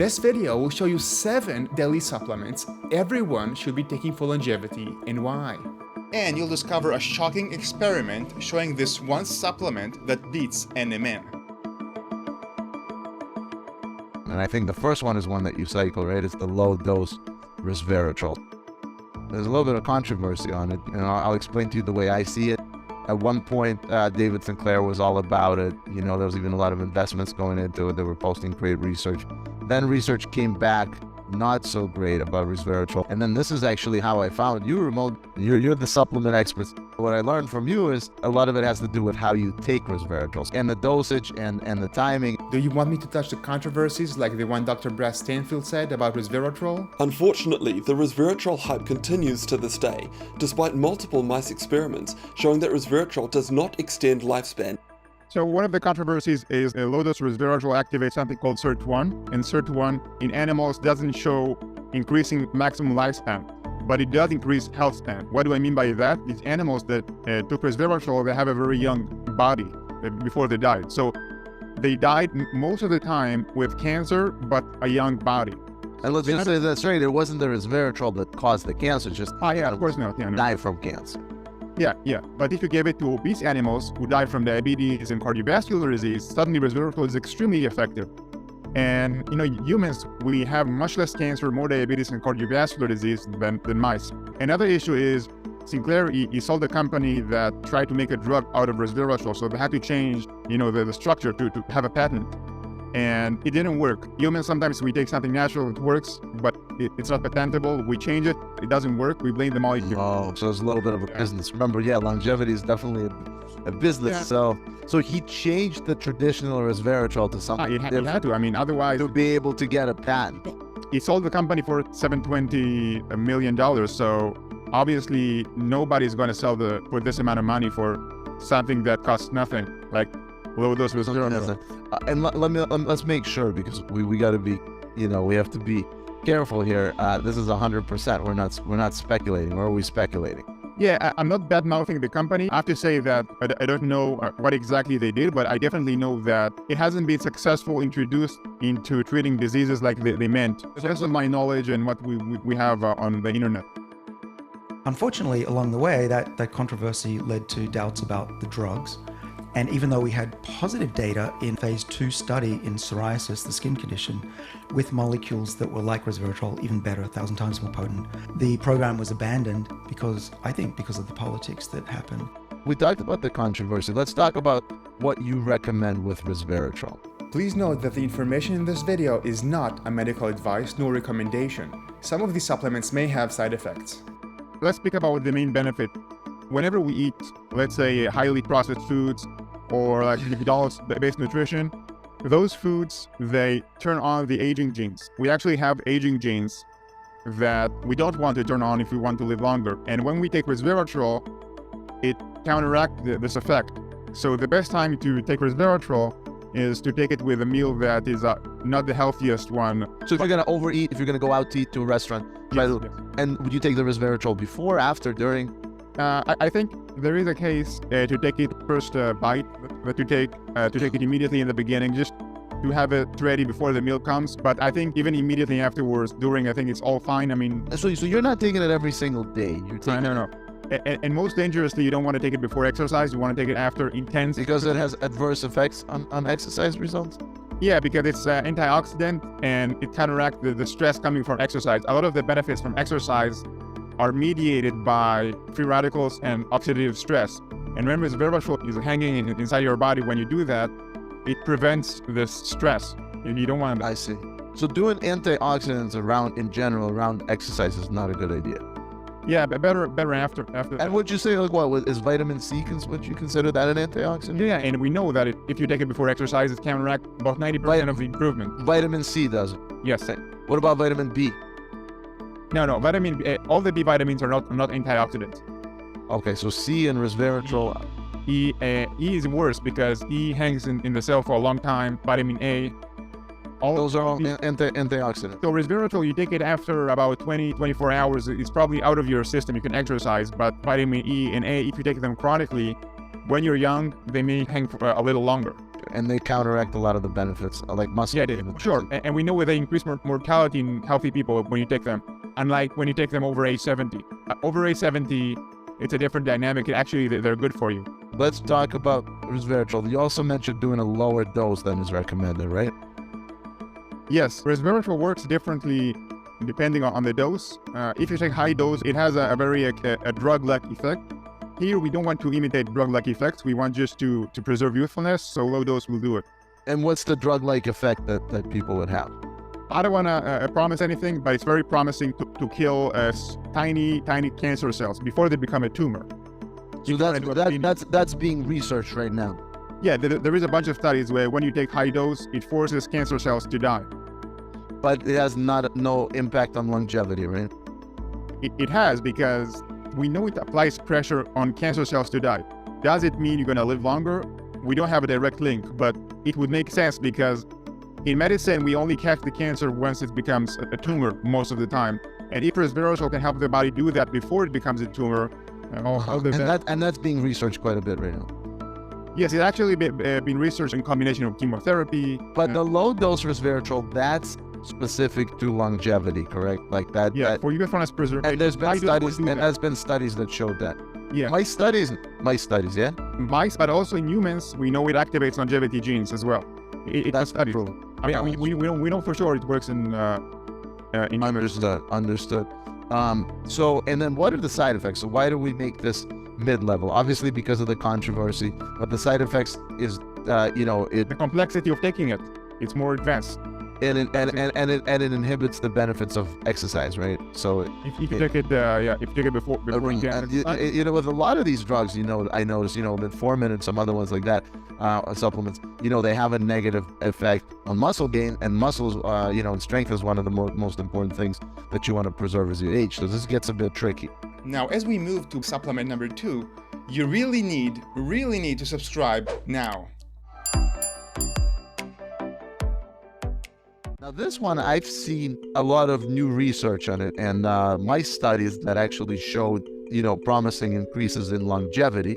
This video will show you 7 daily supplements everyone should be taking for longevity and why. And you'll discover a shocking experiment showing this one supplement that beats NMN. And I think the first one is one that you cycle, right? It's the low-dose resveratrol. There's a little bit of controversy on it, and I'll explain to you the way I see it. At one point, David Sinclair was all about it. You know, there was even a lot of investments going into it. They were posting great research. Then research came back not so great about resveratrol. And then this is actually how I found you, Rimon. You're the supplement expert. What I learned from you is a lot of it has to do with how you take resveratrol and the dosage and the timing. Do you want me to touch the controversies like the one Dr. Brad Stanfield said about resveratrol? Unfortunately, the resveratrol hype continues to this day, despite multiple mice experiments showing that resveratrol does not extend lifespan. So one of the controversies is low-dose resveratrol activates something called SIRT1, and SIRT1 in animals doesn't show increasing maximum lifespan, but it does increase health span. What do I mean by that? These animals that took resveratrol, they have a very young body before they died. So they died most of the time with cancer, but a young body. And let's just say that's right. It wasn't the resveratrol that caused the cancer, just of course not. Yeah, no. Die from cancer. Yeah. But if you give it to obese animals who die from diabetes and cardiovascular disease, suddenly resveratrol is extremely effective. And humans, we have much less cancer, more diabetes and cardiovascular disease than mice. Another issue is Sinclair, he sold a company that tried to make a drug out of resveratrol, so they had to change, the structure to have a patent. And it didn't work. Humans, sometimes we take something natural, it works, but it's not patentable. We change it, it doesn't work, we blame the molecule. Oh, so it's a little bit of a business. Remember, longevity is definitely a business. Yeah. So he changed the traditional resveratrol to something He had to. Otherwise, to be able to get a patent. He sold the company for $720 million. So obviously, nobody's going to sell for this amount of money for something that costs nothing, like low-dose resveratrol. And let's make sure, because we got to be, we have to be careful here. This is 100%. We're not speculating, or are we speculating? Yeah, I'm not bad-mouthing the company. I have to say that I don't know what exactly they did, but I definitely know that it hasn't been successful introduced into treating diseases like they meant. That's my knowledge and what we have on the internet. Unfortunately, along the way, that controversy led to doubts about the drugs. And even though we had positive data in phase 2 study in psoriasis, the skin condition, with molecules that were like resveratrol, even better, 1,000 times more potent, the program was abandoned because of the politics that happened. We talked about the controversy. Let's talk about what you recommend with resveratrol. Please note that the information in this video is not a medical advice nor recommendation. Some of these supplements may have side effects. Let's speak about the main benefit. Whenever we eat, let's say, highly processed foods or like McDonald's-based nutrition, those foods, they turn on the aging genes. We actually have aging genes that we don't want to turn on if we want to live longer. And when we take resveratrol, it counteracts this effect. So the best time to take resveratrol is to take it with a meal that is not the healthiest one. So if you're going to overeat, if you're going to go out to eat to a restaurant, yes. And would you take the resveratrol before, after, during? I think there is a case to take it first bite, but to take it immediately in the beginning, just to have it ready before the meal comes. But I think even immediately afterwards, during, I think it's all fine. So you're not taking it every single day. You're taking No. And most dangerously, you don't want to take it before exercise. You want to take it after intense. Because it has adverse effects on exercise results? Yeah, because it's antioxidant and it counteracts the stress coming from exercise. A lot of the benefits from exercise are mediated by free radicals and oxidative stress. And remember, resveratrol is hanging inside your body. When you do that, it prevents this stress. And you don't want that. I see. So doing antioxidants in general around exercise is not a good idea. Yeah, but better after. And would you say, is vitamin C, would you consider that an antioxidant? Yeah, and we know that if you take it before exercise, it counteracts about 90% of the improvement. Vitamin C does it? Yes. What about vitamin B? No, vitamin, all the B vitamins are not antioxidants. Okay, so C and resveratrol. E is worse because E hangs in the cell for a long time. Vitamin A. Those are all antioxidants. So resveratrol, you take it after about 24 hours. It's probably out of your system. You can exercise, but vitamin E and A, if you take them chronically, when you're young, they may hang for a little longer. and they counteract a lot of the benefits, like muscle. Yeah, gain. sure. And we know they increase mortality in healthy people when you take them, unlike when you take them over age 70. Over age 70, it's a different dynamic. Actually, they're good for you. Let's talk about resveratrol. You also mentioned doing a lower dose than is recommended, right? Yes, resveratrol works differently depending on the dose. If you take high dose, it has a very drug-like effect. Here, we don't want to imitate drug-like effects. We want just to preserve youthfulness, so low dose will do it. And what's the drug-like effect that people would have? I don't want to promise anything, but it's very promising to kill tiny cancer cells before they become a tumor. So that's being researched right now. Yeah, there is a bunch of studies where when you take high dose, it forces cancer cells to die. But it has no impact on longevity, right? It has, because we know it applies pressure on cancer cells to die. Does it mean you're going to live longer? We don't have a direct link, but it would make sense because in medicine, we only catch the cancer once it becomes a tumor most of the time. And if resveratrol can help the body do that before it becomes a tumor, and that's being researched quite a bit right now. Yes, it's actually been researched in combination with chemotherapy. But the low dose resveratrol, that's specific to longevity, correct? Like that. Yeah, for youthfulness preservation. And there's been studies that showed that. Yeah. Mice studies, yeah? Mice, but also in humans, we know it activates longevity genes as well. That's studied. I mean, we know for sure it works in Understood. So, and then what are the side effects? So why do we make this mid-level? Obviously because of the controversy, but the side effects is, the complexity of taking it. It's more advanced. And it inhibits the benefits of exercise, right? So if you take it, if you take it before with a lot of these drugs, I noticed, metformin and some other ones like that, supplements, they have a negative effect on muscle gain, and muscles, and strength is one of the most important things that you want to preserve as you age. So this gets a bit tricky. Now, as we move to supplement number 2, you really need to subscribe now. Now this one, I've seen a lot of new research on it, and my studies that actually showed, promising increases in longevity.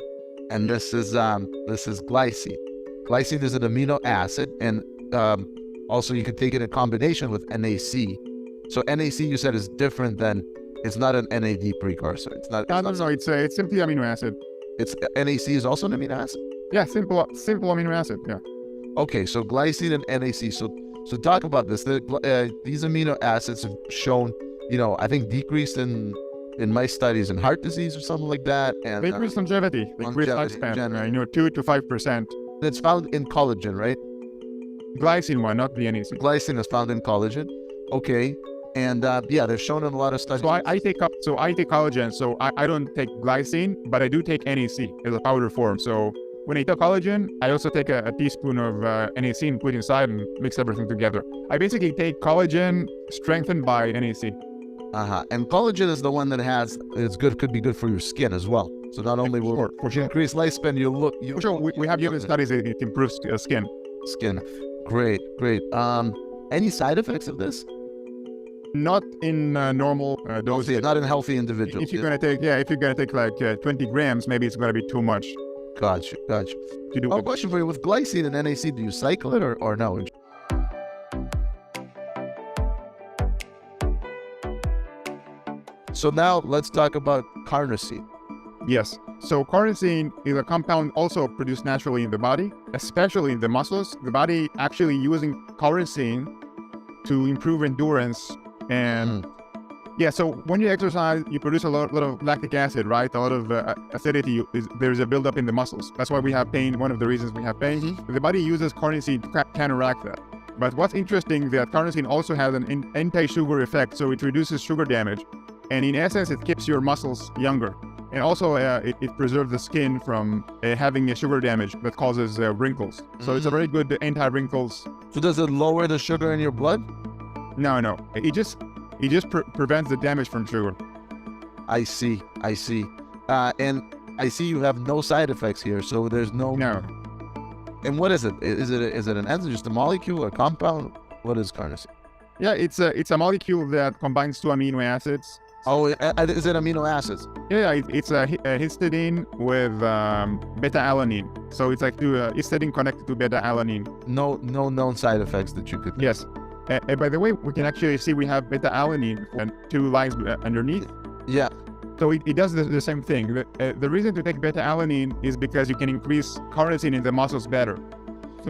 And this is glycine. Glycine is an amino acid, and also you can take it in combination with NAC. So NAC, you said, is different than, it's not an NAD precursor. It's simply amino acid. It's NAC is also an amino acid? Yeah, simple amino acid. Yeah. Okay, so glycine and NAC. So talk about this. These amino acids have shown, I think decreased in my studies in heart disease or something like that. And they increase longevity. They increase lifespan, 2 to 5%. It's found in collagen, right? Glycine one, not the NAC. Glycine is found in collagen. Okay. And they're shown in a lot of studies. So I take collagen. So I don't take glycine, but I do take NAC as a powder form. So when I take collagen, I also take a teaspoon of NAC and put inside and mix everything together. I basically take collagen strengthened by NAC. And collagen is the one that could be good for your skin as well. So not only will increase lifespan, for sure, we have given studies that it improves skin. Great. Any side effects of this? Not in normal doses. Not in healthy individuals. If you're gonna take like 20 grams, maybe it's gonna be too much. Gotcha. Question for you: with glycine and NAC, do you cycle it or no? So now let's talk about carnosine. Yes. So carnosine is a compound also produced naturally in the body, especially in the muscles. The body actually using carnosine to improve endurance. And so when you exercise, you produce a lot of lactic acid, right? A lot of acidity. There's a buildup in the muscles. That's why we have pain. One of the reasons we have pain. The body uses carnosine to counteract that. But what's interesting that carnosine also has an anti-sugar effect, so it reduces sugar damage. And in essence, it keeps your muscles younger. And also, it preserves the skin from having a sugar damage that causes wrinkles. So it's a very good anti-wrinkles. So does it lower the sugar in your blood? No. It just prevents the damage from sugar. I see. And I see you have no side effects here, so there's no. And what is it? Is it an enzyme, just a molecule, a compound? What is carnosine? Yeah, it's a molecule that combines 2 amino acids. Oh, is it amino acids? Yeah, it's a histidine with beta alanine. So it's like histidine connected to beta alanine. No known side effects that you could. Yes. And by the way, we can actually see we have beta alanine and 2 lines underneath. Yeah. So it does the same thing. The reason to take beta alanine is because you can increase carnosine in the muscles better.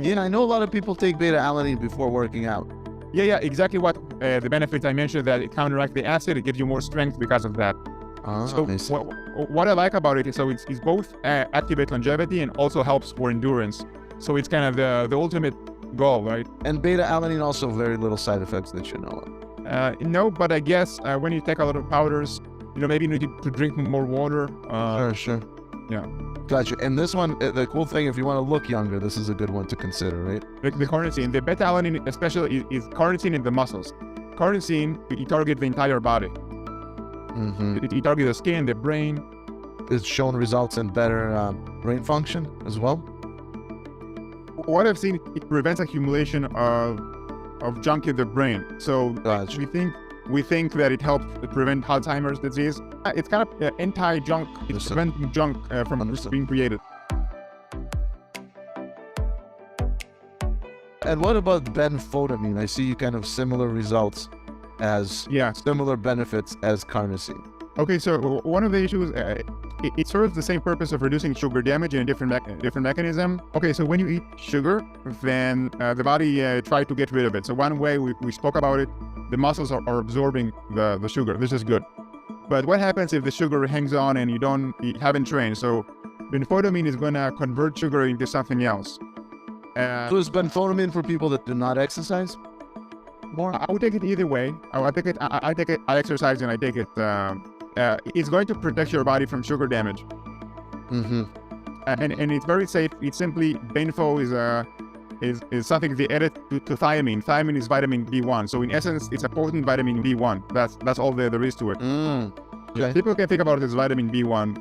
Yeah, I know a lot of people take beta alanine before working out. Yeah, exactly what the benefits I mentioned, that it counteracts the acid, it gives you more strength because of that. So what I like about it is, so it's both activate longevity and also helps for endurance. So it's kind of the ultimate goal, right? And beta alanine also very little side effects that you know of. No, but I guess when you take a lot of powders, maybe you need to drink more water. Sure. Yeah. Gotcha. And this one, the cool thing, if you want to look younger, this is a good one to consider, right? The carnosine, the beta alanine especially is carnosine in the muscles. Carnosine, it targets the entire body. Mm-hmm. It targets the skin, the brain. It's shown results in better brain function as well. What I've seen, it prevents accumulation of junk in the brain. So Gotcha. we think that it helps prevent Alzheimer's disease. It's kind of anti-junk. It's preventing junk from being created. And what about benfotiamine? I see you kind of similar results as similar benefits as carnosine. Okay, so one of the issues, it serves the same purpose of reducing sugar damage in a different mechanism. Okay, so when you eat sugar, then the body tries to get rid of it. So one way we spoke about it, the muscles are absorbing the sugar. This is good. But what happens if the sugar hangs on and you haven't trained? So benfotiamine is going to convert sugar into something else. So is benfotiamine for people that do not exercise more? I would take it either way. I take it. I exercise and I take it. It's going to protect your body from sugar damage. Mm-hmm. And it's very safe. It's simply benfo is something they added to thiamine. Thiamine is vitamin B1. So in essence, it's a potent vitamin B1. That's all there is to it. Okay. People can think about it as vitamin B1.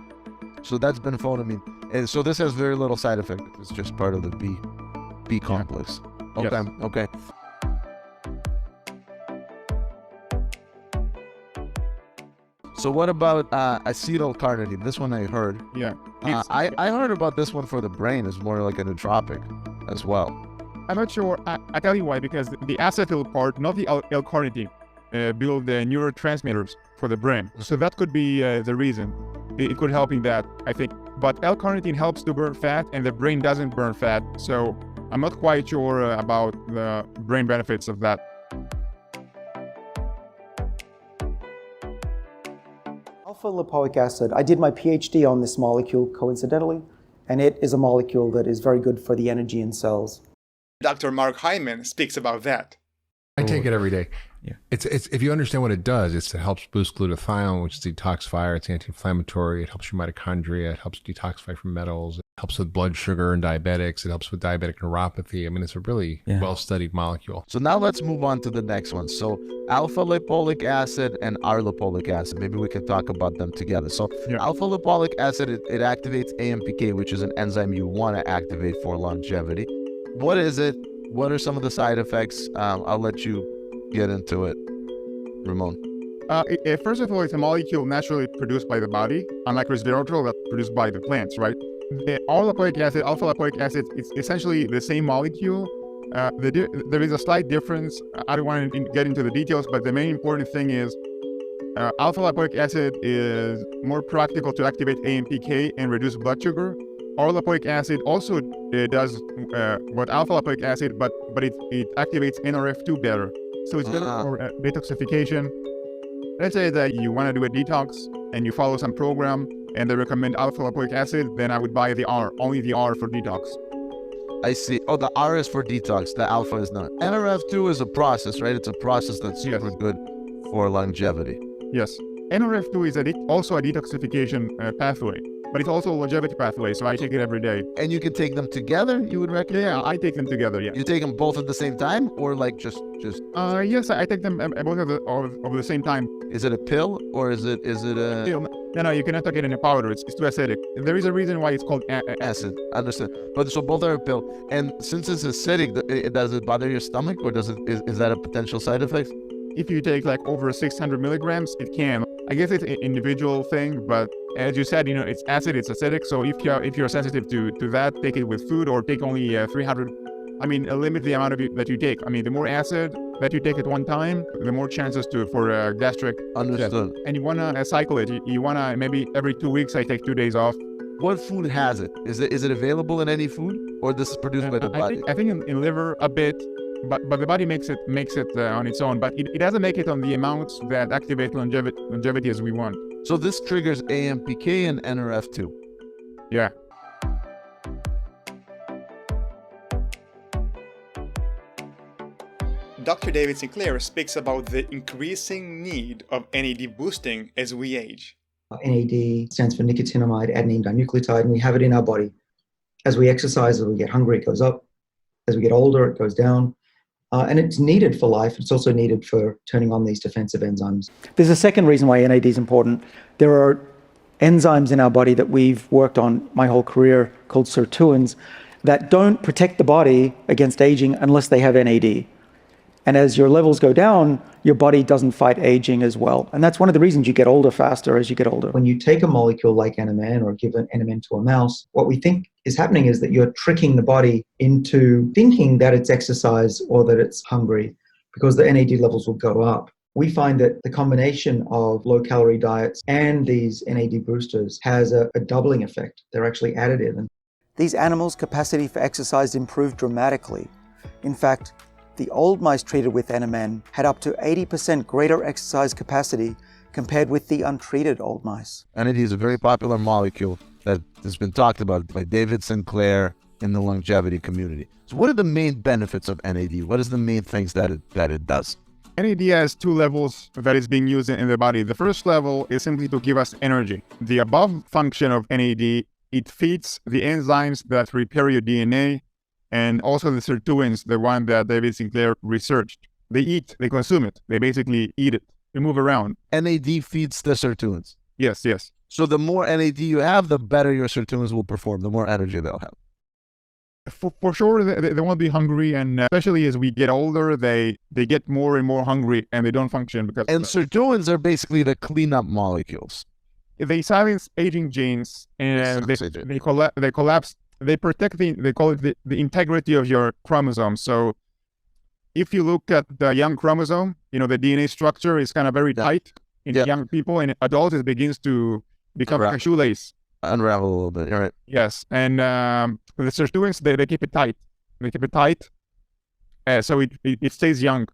So that's benfotiamine. And so this has very little side effect. It's just part of the B complex. Okay. Yes. Okay. So what about acetyl carnitine? This one I heard. Yeah. I heard about this one for the brain is more like a nootropic as well. I'm not sure. I tell you why, because the acetyl part, not the L-carnitine, build the neurotransmitters for the brain. So that could be the reason. It could help in that, I think. But L-carnitine helps to burn fat, and the brain doesn't burn fat. So I'm not quite sure about the brain benefits of that. Alpha-lipoic acid. I did my PhD on this molecule coincidentally, and it is a molecule that is very good for the energy in cells. Dr. Mark Hynman speaks about that. I take it every day. Yeah. It's if you understand what it does, it helps boost glutathione, which is detoxifier. It's anti-inflammatory. It helps your mitochondria. It helps detoxify from metals. It helps with blood sugar and diabetics. It helps with diabetic neuropathy. I mean, it's a really well-studied molecule. So now let's move on to the next one. So alpha-lipoic acid and R-lipoic acid. Maybe we can talk about them together. So alpha-lipoic acid, it activates AMPK, which is an enzyme you want to activate for longevity. What is it? What are some of the side effects? I'll let you get into it, Rimon. First of all, it's a molecule naturally produced by the body, unlike resveratrol that's produced by the plants, right? The alpha-lipoic acid, it's essentially the same molecule. There is a slight difference. I don't want to get into the details, but the main important thing is alpha-lipoic acid is more practical to activate AMPK and reduce blood sugar. R-lipoic acid also does what alpha-lipoic acid, but it activates NRF2 better. So it's better for detoxification. Let's say that you want to do a detox and you follow some program and they recommend alpha-lipoic acid, then I would buy the R, only the R for detox. I see. Oh, the R is for detox, the alpha is not. NRF2 is a process, right? It's a process that's super good for longevity. Yes. NRF2 is also a detoxification pathway, but it's also a longevity pathway, so I take it every day. And you can take them together, you would recommend? Yeah, I take them together, yeah. You take them both at the same time, or like just? Yes, I take them both over the same time. Is it a pill, or is it a... Pill. No, you cannot take it in a powder. It's too acidic. There is a reason why it's called acid. Understand. But so both are a pill. And since it's acidic, does it bother your stomach, or is that a potential side effect? If you take like over 600 milligrams, it can. I guess it's an individual thing, but as you said, it's acid, it's acidic. So if you're sensitive to that, take it with food or take only 300. Limit the amount that you take. The more acid that you take at one time, the more chances for gastric. Understood. And you wanna cycle it. You wanna maybe every 2 weeks I take 2 days off. What food has it? Is it available in any food, or this is produced by the body? I think in liver a bit, but the body makes it on its own. But it doesn't make it on the amounts that activate longevity as we want. So this triggers AMPK and NRF2. Yeah. Dr. David Sinclair speaks about the increasing need of NAD boosting as we age. NAD stands for nicotinamide adenine dinucleotide, and we have it in our body. As we exercise, as we get hungry, it goes up. As we get older, it goes down. And it's needed for life. It's also needed for turning on these defensive enzymes. There's a second reason why NAD is important. There are enzymes in our body that we've worked on my whole career called sirtuins that don't protect the body against aging unless they have NAD. And as your levels go down, your body doesn't fight aging as well. And that's one of the reasons you get older faster as you get older. When you take a molecule like NMN or give an NMN to a mouse, what we think is happening is that you're tricking the body into thinking that it's exercise or that it's hungry because the NAD levels will go up. We find that the combination of low-calorie diets and these NAD boosters has a doubling effect. They're actually additive. These animals' capacity for exercise improved dramatically. In fact, the old mice treated with NMN had up to 80% greater exercise capacity compared with the untreated old mice. NAD is a very popular molecule that has been talked about by David Sinclair in the longevity community. So what are the main benefits of NAD? What is the main things that it does? NAD has 2 levels that is being used in the body. The first level is simply to give us energy. The above function of NAD, it feeds the enzymes that repair your DNA, and also the sirtuins, the one that David Sinclair researched. They consume it. They basically eat it. They move around. NAD feeds the sirtuins. Yes. So the more NAD you have, the better your sirtuins will perform, the more energy they'll have. For sure, they won't be hungry, and especially as we get older, they get more and more hungry, and they don't function because. And sirtuins are basically the cleanup molecules. They silence aging genes, and they collapse. They protect they call it the integrity of your chromosome. So if you look at the young chromosome, the DNA structure is kind of very tight in young people, and adults it begins to become like a shoelace. Unravel a little bit, you're right. Yes, and the sirtuins, they keep it tight. They keep it tight, so it stays young.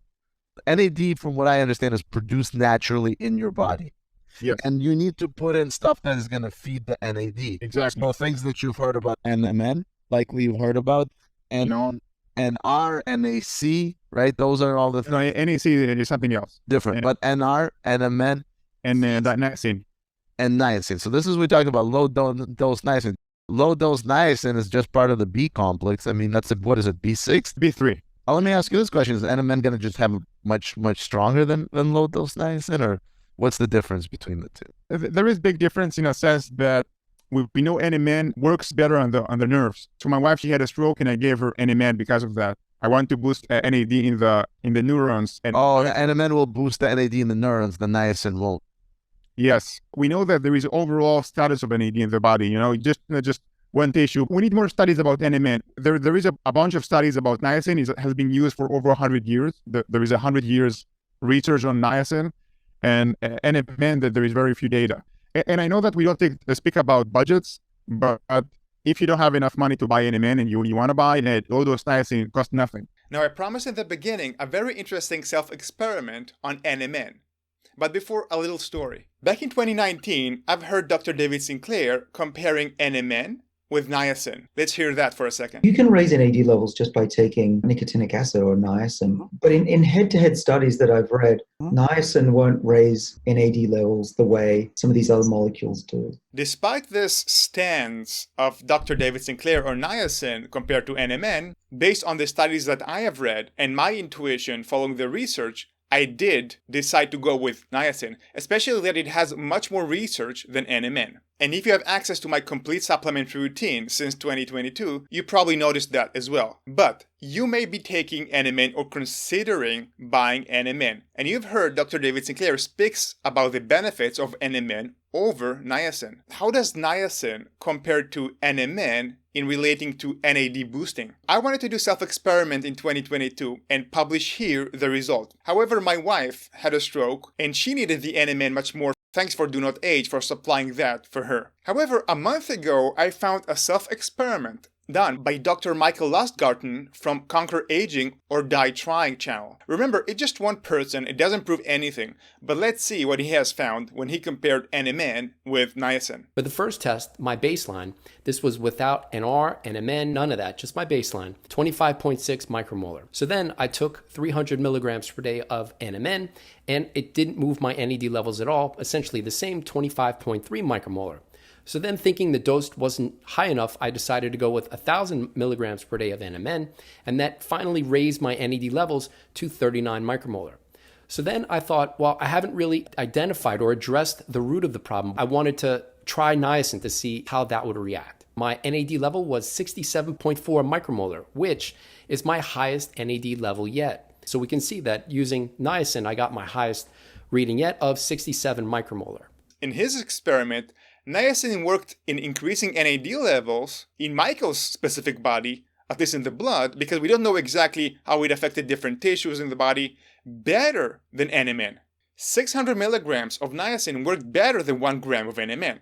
NAD, from what I understand, is produced naturally in your body. Yes. And you need to put in stuff that is going to feed the NAD. Exactly. So things that you've heard about NMN, likely you've heard about, and NR, NAC, right? Those are all the No, NAC is something else. different. But NR, NMN, and niacin. And niacin. So this is, we talk about low dose niacin. Low dose niacin is just part of the B complex. That's what is it, B6? B3. Let me ask you this question. Is NMN going to just have much stronger than low dose niacin, or what's the difference between the two? There is big difference in a sense that we know NMN works better on the nerves. So my wife, she had a stroke, and I gave her NMN because of that. I want to boost NAD in the neurons. And NMN will boost the NAD in the neurons. The niacin won't. Yes, we know that there is overall status of NAD in the body. Just one tissue. We need more studies about NMN. There is a bunch of studies about niacin. It has been used for over 100 years. There is 100 years research on niacin. And NMN, that there is very few data. And I know that we don't speak about budgets, but if you don't have enough money to buy NMN and you want to buy it, low dose niacin costs nothing. Now, I promised in the beginning a very interesting self-experiment on NMN. But before, a little story. Back in 2019, I've heard Dr. David Sinclair comparing NMN with niacin. Let's hear that for a second. You can raise NAD levels just by taking nicotinic acid or niacin. But in head-to-head studies that I've read, niacin won't raise NAD levels the way some of these other molecules do. Despite this stance of Dr. David Sinclair on niacin compared to NMN, based on the studies that I have read and my intuition following the research, I did decide to go with niacin, especially that it has much more research than NMN. And if you have access to my complete supplementary routine since 2022, you probably noticed that as well. But you may be taking NMN or considering buying NMN. And you've heard Dr. David Sinclair speaks about the benefits of NMN over niacin. How does niacin compare to NMN in relating to NAD boosting? I wanted to do self-experiment in 2022 and publish here the result. However, my wife had a stroke and she needed the NMN much more. Thanks for Do Not Age for supplying that for her. However, a month ago, I found a self-experiment done by Dr. Michael Lustgarten from Conquer Aging or Die Trying channel. Remember, it's just one person, it doesn't prove anything, but let's see what he has found when he compared NMN with niacin. For the first test, my baseline, this was without NR, NMN, none of that, just my baseline, 25.6 micromolar. So then I took 300 milligrams per day of NMN, and it didn't move my NAD levels at all, essentially the same 25.3 micromolar. So then, thinking the dose wasn't high enough, I decided to go with 1,000 milligrams per day of NMN, and that finally raised my NAD levels to 39 micromolar. So then I thought, well, I haven't really identified or addressed the root of the problem. I wanted to try niacin to see how that would react. My NAD level was 67.4 micromolar, which is my highest NAD level yet. So we can see that using niacin, I got my highest reading yet of 67 micromolar. In his experiment, niacin worked in increasing NAD levels in Michael's specific body, at least in the blood, because we don't know exactly how it affected different tissues in the body, better than NMN. 600 milligrams of niacin worked better than 1 gram of NMN.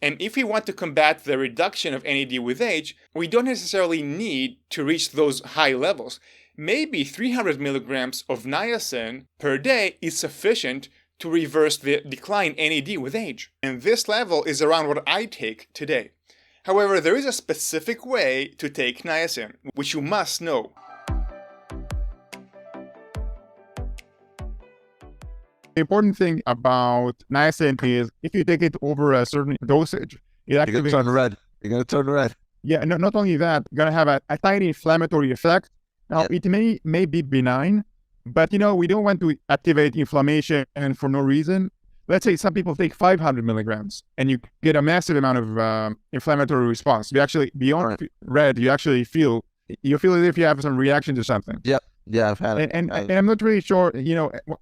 And if we want to combat the reduction of NAD with age, we don't necessarily need to reach those high levels. Maybe 300 milligrams of niacin per day is sufficient to reverse the decline in NAD with age. And this level is around what I take today. However, there is a specific way to take niacin, which you must know. The important thing about niacin is if you take it over a certain dosage, it You're activates. going to turn red. You're going to turn red. Yeah, no, not only that, going to have a tiny inflammatory effect. Now, it may be benign, but, we don't want to activate inflammation and for no reason. Let's say some people take 500 milligrams and you get a massive amount of inflammatory response. You actually, beyond red, you actually feel as if you have some reaction to something. Yep. Yeah, I've had it. And I'm not really sure,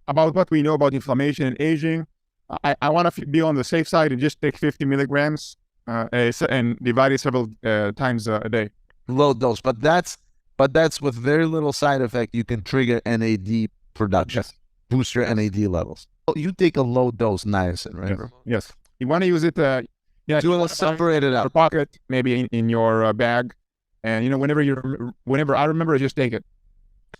about what we know about inflammation and aging. I want to be on the safe side and just take 50 milligrams and divide it several times a day. Low dose, but that's with very little side effect. You can trigger NAD production, boost your NAD levels. You take a low dose niacin, right? Yes. You want to use it, separate it out. Your pocket, maybe in your bag, and whenever I remember, just take it.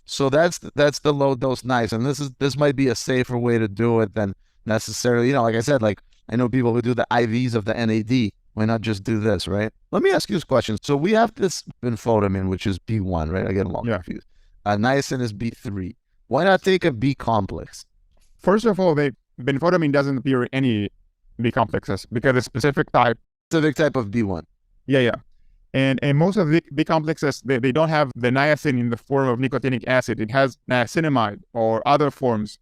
So that's the low dose niacin. This might be a safer way to do it than necessarily. Like I said, I know people who do the IVs of the NAD. Why not just do this, right? Let me ask you this question. So we have this benfotiamine, which is B1, right? I get along confused. Niacin is B3. Why not take a B complex? First of all, benfotiamine doesn't appear in any B complexes because it's specific type of B1. Yeah. And most of the B complexes, they don't have the niacin in the form of nicotinic acid. It has niacinamide or other forms.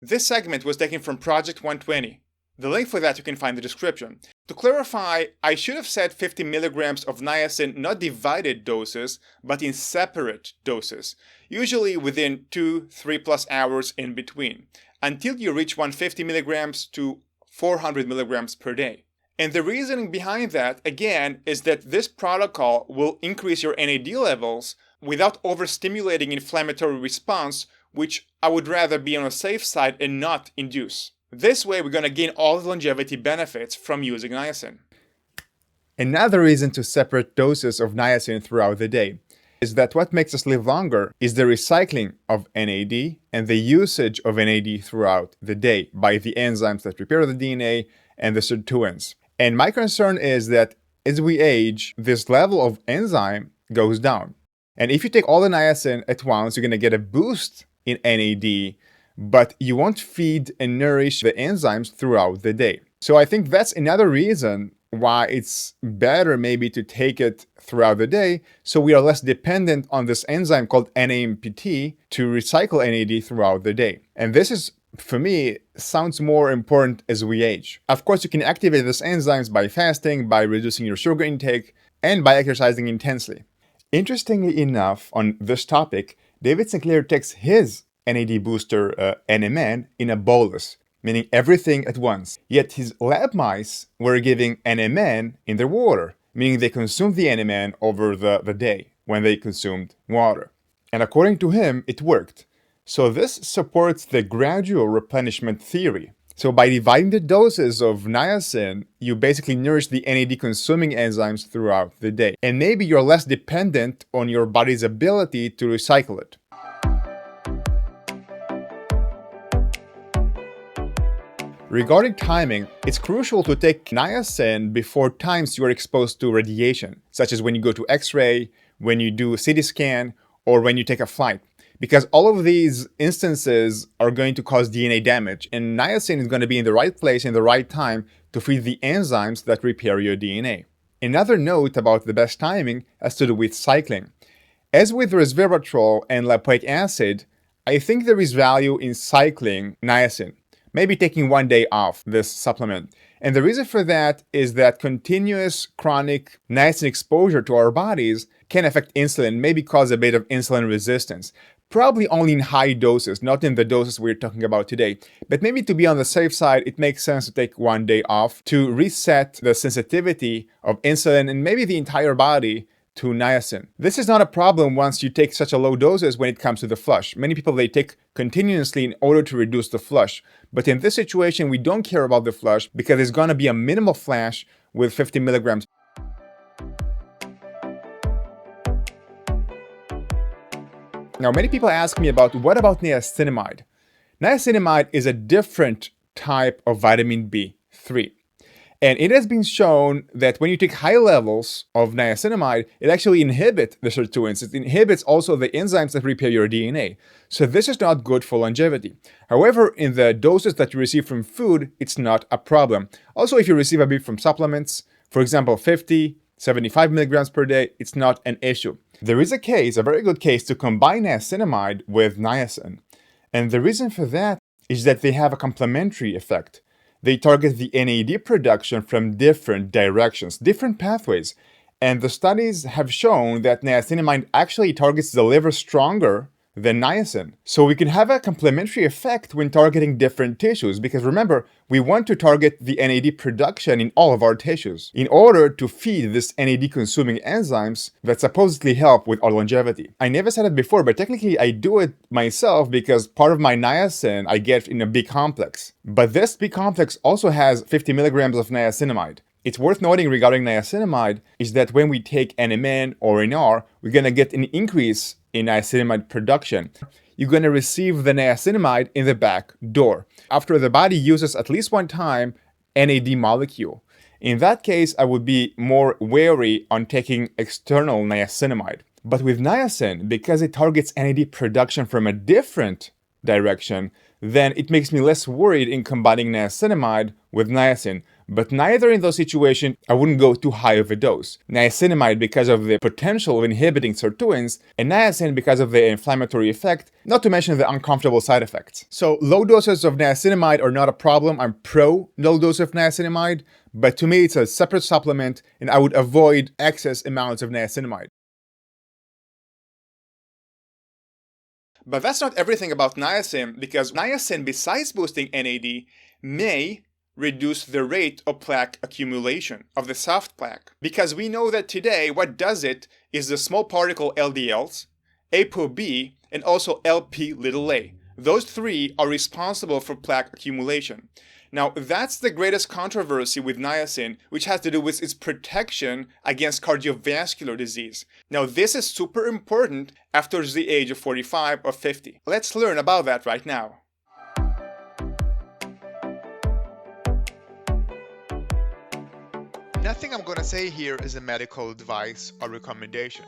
This segment was taken from Project 120. The link for that you can find in the description. To clarify, I should have said 50 milligrams of niacin, not divided doses, but in separate doses, usually within 2-3+ hours in between, until you reach 150 milligrams to 400 milligrams per day. And the reasoning behind that, again, is that this protocol will increase your NAD levels without overstimulating inflammatory response, which I would rather be on a safe side and not induce. This way, we're going to gain all the longevity benefits from using niacin. Another reason to separate doses of niacin throughout the day is that what makes us live longer is the recycling of NAD and the usage of NAD throughout the day by the enzymes that prepare the DNA and the sirtuins. And my concern is that as we age, this level of enzyme goes down. And if you take all the niacin at once, you're going to get a boost in NAD, but you won't feed and nourish the enzymes throughout the day. So I think that's another reason why it's better maybe to take it throughout the day, so we are less dependent on this enzyme called NAMPT to recycle NAD throughout the day. And this is for me, sounds more important as we age. Of course, you can activate these enzymes by fasting, by reducing your sugar intake, and by exercising intensely. Interestingly enough, on this topic, David Sinclair takes his NAD booster NMN in a bolus, meaning everything at once. Yet his lab mice were giving NMN in their water, meaning they consumed the NMN over the day when they consumed water. And according to him, it worked. So this supports the gradual replenishment theory. So by dividing the doses of niacin, you basically nourish the NAD consuming enzymes throughout the day. And maybe you're less dependent on your body's ability to recycle it. Regarding timing, it's crucial to take niacin before times you are exposed to radiation, such as when you go to X-ray, when you do a CT scan, or when you take a flight. Because all of these instances are going to cause DNA damage, and niacin is going to be in the right place in the right time to feed the enzymes that repair your DNA. Another note about the best timing has to do with cycling. As with resveratrol and lipoic acid, I think there is value in cycling niacin. Maybe taking one day off this supplement. And the reason for that is that continuous chronic niacin exposure to our bodies can affect insulin, maybe cause a bit of insulin resistance. Probably only in high doses, not in the doses we're talking about today. But maybe to be on the safe side, it makes sense to take one day off to reset the sensitivity of insulin and maybe the entire body to niacin. This is not a problem once you take such a low doses when it comes to the flush. Many people, they take continuously in order to reduce the flush. But in this situation, we don't care about the flush because it's going to be a minimal flash with 50 milligrams. Now, many people ask me about what about niacinamide? Niacinamide is a different type of vitamin B3. And it has been shown that when you take high levels of niacinamide, it actually inhibits the sirtuins. It inhibits also the enzymes that repair your DNA. So this is not good for longevity. However, in the doses that you receive from food, it's not a problem. Also, if you receive a bit from supplements, for example, 50, 75 milligrams per day, it's not an issue. There is a case, a very good case, to combine niacinamide with niacin. And the reason for that is that they have a complementary effect. They target the NAD production from different directions, different pathways. And the studies have shown that niacinamide actually targets the liver stronger than niacin. So we can have a complementary effect when targeting different tissues, because remember, we want to target the NAD production in all of our tissues in order to feed this NAD consuming enzymes that supposedly help with our longevity. I never said it before, but technically I do it myself because part of my niacin I get in a B complex. But this B complex also has 50 milligrams of niacinamide. It's worth noting regarding niacinamide is that when we take NMN or NR, we're going to get an increase in niacinamide production. You're going to receive the niacinamide in the back door after the body uses at least one time NAD molecule. In that case, I would be more wary on taking external niacinamide. But with niacin, because it targets NAD production from a different direction, then it makes me less worried in combining niacinamide with niacin. But neither in those situations, I wouldn't go too high of a dose. Niacinamide because of the potential of inhibiting sirtuins, and niacin because of the inflammatory effect, not to mention the uncomfortable side effects. So low doses of niacinamide are not a problem. I'm pro low dose of niacinamide, but to me it's a separate supplement and I would avoid excess amounts of niacinamide. But that's not everything about niacin, because niacin, besides boosting NAD, may reduce the rate of plaque accumulation, of the soft plaque. Because we know that today what does it is the small particle LDLs, ApoB, and also Lp(a). Those three are responsible for plaque accumulation. Now, that's the greatest controversy with niacin, which has to do with its protection against cardiovascular disease. Now, this is super important after the age of 45 or 50. Let's learn about that right now. Nothing I'm going to say here is a medical advice or recommendation.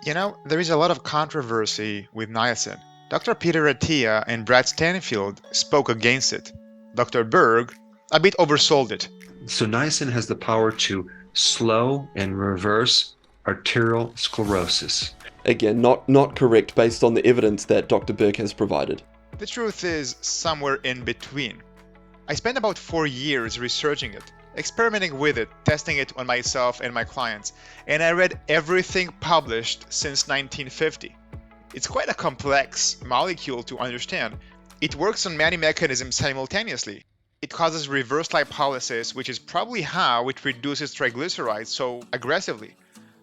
You know, there is a lot of controversy with niacin. Dr. Peter Attia and Brad Stanfield spoke against it. Dr. Berg a bit oversold it. So niacin has the power to slow and reverse arterial sclerosis. Again, not correct based on the evidence that Dr. Berg has provided. The truth is somewhere in between. I spent about 4 years researching it, experimenting with it, testing it on myself and my clients, and I read everything published since 1950. It's quite a complex molecule to understand. It works on many mechanisms simultaneously. It causes reverse lipolysis, which is probably how it reduces triglycerides so aggressively.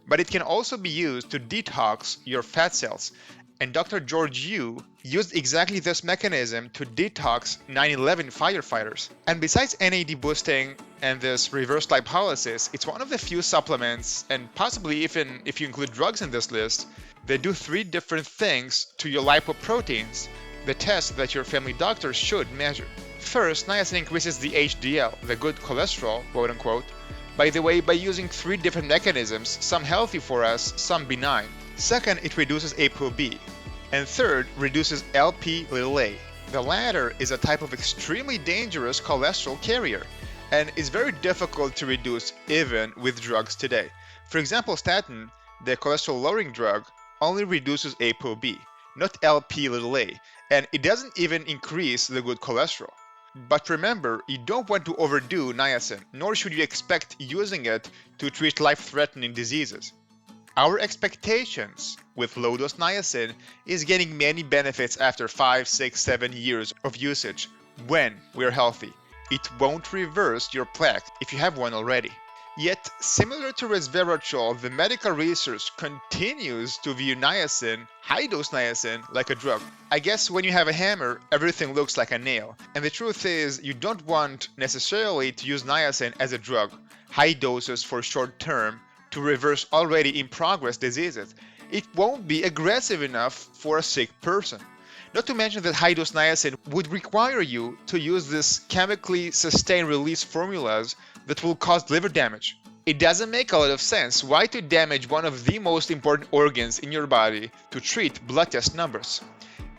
But it can also be used to detox your fat cells. And Dr. George Yu used exactly this mechanism to detox 9/11 firefighters. And besides NAD boosting and this reverse lipolysis, it's one of the few supplements, and possibly even if you include drugs in this list, that do 3 different things to your lipoproteins, the test that your family doctor should measure. First, niacin increases the HDL, the good cholesterol, quote unquote, by the way, by using 3 different mechanisms, some healthy for us, some benign. Second, it reduces ApoB. And third, reduces Lp(a). The latter is a type of extremely dangerous cholesterol carrier, and is very difficult to reduce even with drugs today. For example, statin, the cholesterol-lowering drug, only reduces ApoB, not Lp(a), and it doesn't even increase the good cholesterol. But remember, you don't want to overdo niacin, nor should you expect using it to treat life-threatening diseases. Our expectations with low-dose niacin is getting many benefits after 5, 6, 7 years of usage when we're healthy. It won't reverse your plaque if you have one already. Yet, similar to resveratrol, the medical research continues to view niacin, high-dose niacin, like a drug. I guess when you have a hammer, everything looks like a nail. And the truth is, you don't want necessarily to use niacin as a drug, high doses for short term, to reverse already in progress diseases. It won't be aggressive enough for a sick person. Not to mention that high-dose niacin would require you to use these chemically sustained release formulas that will cause liver damage. It doesn't make a lot of sense why to damage one of the most important organs in your body to treat blood test numbers.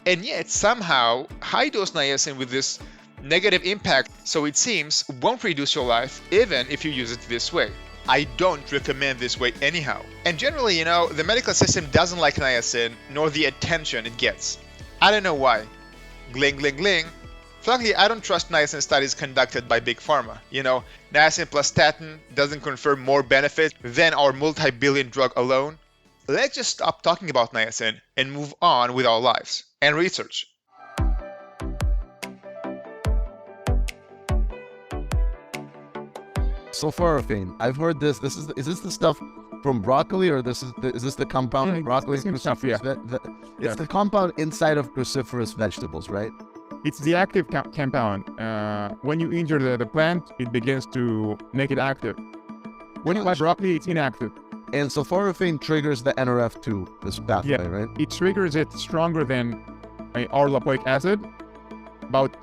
And yet somehow high-dose niacin with this negative impact, so it seems, won't reduce your life even if you use it this way. I don't recommend this way anyhow. And generally, the medical system doesn't like niacin nor the attention it gets. I don't know why. Gling, gling, gling. Frankly, I don't trust niacin studies conducted by Big Pharma. Niacin plus statin doesn't confer more benefits than our multi-billion drug alone. Let's just stop talking about niacin and move on with our lives and research. Sulforaphane. I've heard this. Is this the stuff from broccoli, or is this the compound? Broccoli same stuff, yeah. It's the compound inside of cruciferous vegetables, right? It's the active compound. When you injure the plant, it begins to make it active. When you buy broccoli, it's inactive. And sulforaphane triggers the NRF2, this pathway, right? It triggers it stronger than our lipoic acid, about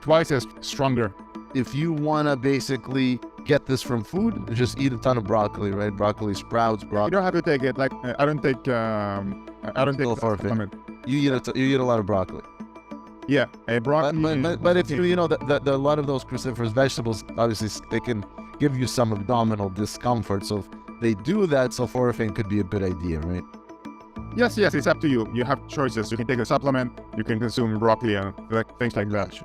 twice as stronger. If you want to basically get this from food, just eat a ton of broccoli, right? Broccoli sprouts, broccoli. You don't have to take it. Like I don't take sulforaphane. You eat a lot of broccoli. Yeah, broccoli. But if a lot of those cruciferous vegetables, obviously, they can give you some abdominal discomfort. So if they do that, sulforaphane could be a good idea, right? Yes, it's up to you. You have choices. You can take a supplement. You can consume broccoli and things like that.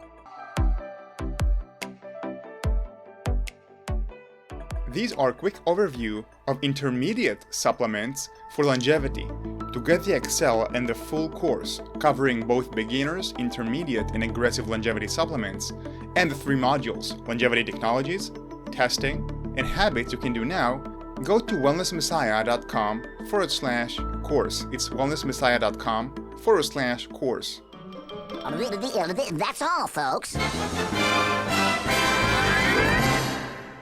These are a quick overview of intermediate supplements for longevity. To get the Excel and the full course, covering both beginners, intermediate, and aggressive longevity supplements, and the 3 modules, longevity technologies, testing, and habits you can do now, go to wellnessmessiah.com/course. It's wellnessmessiah.com/course. That's all, folks.